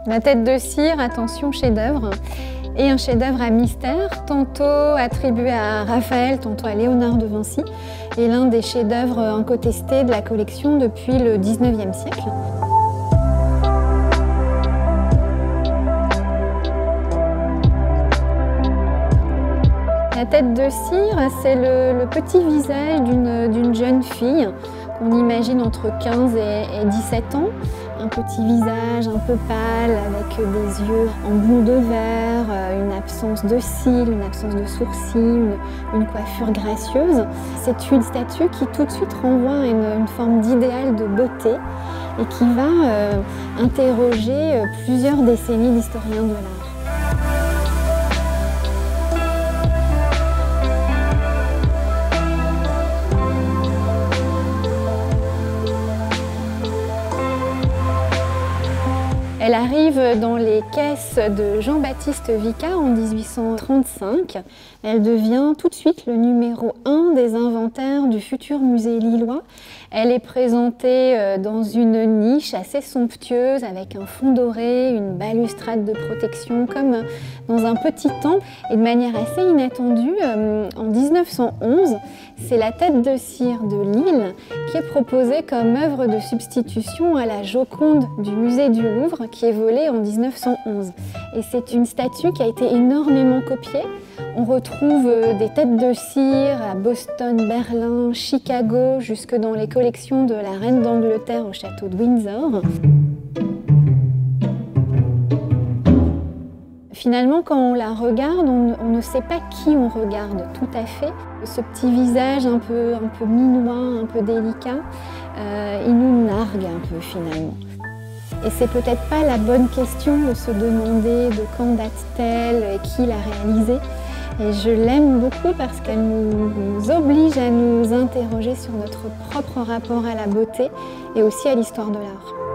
La tête de cire, attention, chef-d'œuvre, et un chef-d'œuvre à mystère, tantôt attribué à Raphaël, tantôt à Léonard de Vinci, et l'un des chefs-d'œuvre incontestés de la collection depuis le XIXe siècle. La tête de cire, c'est le petit visage d'une jeune fille qu'on imagine entre 15 et 17 ans. Un petit visage un peu pâle avec des yeux en blond de verre, une absence de cils, une absence de sourcils, une coiffure gracieuse. C'est une statue qui tout de suite renvoie à une forme d'idéal de beauté et qui va interroger plusieurs décennies d'historiens de l'art. Elle arrive dans les caisses de Jean-Baptiste Vicat en 1835. Elle devient tout de suite le numéro 1 des inventaires du futur musée lillois. Elle est présentée dans une niche assez somptueuse avec un fond doré, une balustrade de protection comme dans un petit temple. Et de manière assez inattendue, en 1911, c'est la tête de cire de Lille qui est proposée comme œuvre de substitution à la Joconde du musée du Louvre qui est volée en 1911. Et c'est une statue qui a été énormément copiée. On retrouve des têtes de cire à Boston, Berlin, Chicago, jusque dans les collections de la reine d'Angleterre au château de Windsor. Finalement, quand on la regarde, on ne sait pas qui on regarde tout à fait. Ce petit visage un peu minois, un peu délicat, il nous nargue un peu finalement. Et c'est peut-être pas la bonne question de se demander de quand date-t-elle et qui l'a réalisée. Et je l'aime beaucoup parce qu'elle nous oblige à nous interroger sur notre propre rapport à la beauté et aussi à l'histoire de l'art.